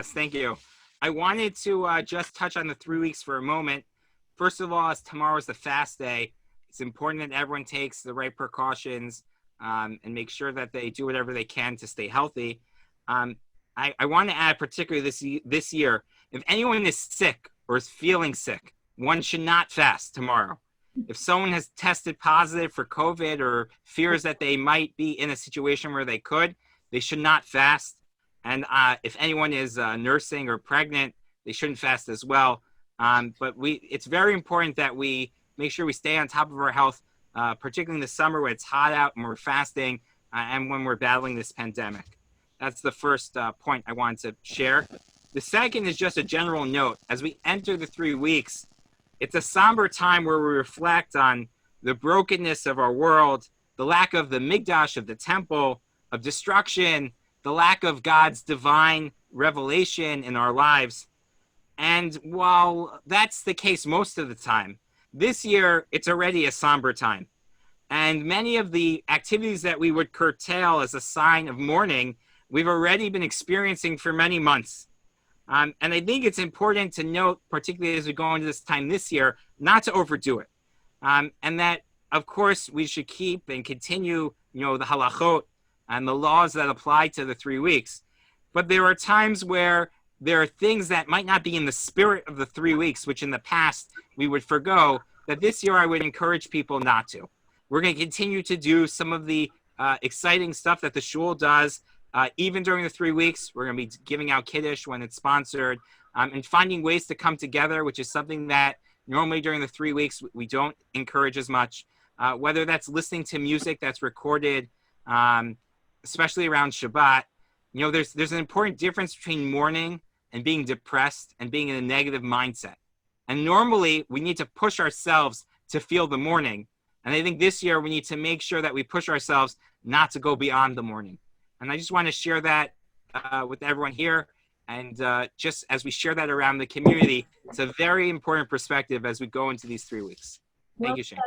Yes, thank you. I wanted to just touch on the 3 weeks for a moment. First of all, as tomorrow is the fast day, it's important that everyone takes the right precautions and make sure that they do whatever they can to stay healthy. Um, I want to add, particularly this year, if anyone is sick or is feeling sick, one should not fast tomorrow. If someone has tested positive for COVID or fears that they might be in a situation where they could, they should not fast. And if anyone is nursing or pregnant, they shouldn't fast as well. But it's very important that we make sure we stay on top of our health, particularly in the summer when it's hot out and we're fasting and when we're battling this pandemic. That's the first point I wanted to share. The second is just a general note. As we enter the 3 weeks, it's a somber time where we reflect on the brokenness of our world, the lack of the Mikdash, of the temple, of destruction, the lack of God's divine revelation in our lives. And while that's the case most of the time, this year it's already a somber time. And many of the activities that we would curtail as a sign of mourning, we've already been experiencing for many months. And I think it's important to note, particularly as we go into this time this year, not to overdo it. And that, of course, we should keep and continue, the halachot and the laws that apply to the 3 weeks. But there are times where there are things that might not be in the spirit of the 3 weeks, which in the past we would forgo, that this year I would encourage people not to. We're going to continue to do some of the exciting stuff that the shul does. Even during the 3 weeks, we're going to be giving out Kiddush when it's sponsored and finding ways to come together, which is something that normally during the 3 weeks we don't encourage as much, whether that's listening to music that's recorded, especially around Shabbat. There's an important difference between mourning and being depressed and being in a negative mindset. And normally we need to push ourselves to feel the mourning. And I think this year we need to make sure that we push ourselves not to go beyond the mourning. And I just want to share that with everyone here. And just as we share that around the community, it's a very important perspective as we go into these 3 weeks. Thank you, Shane.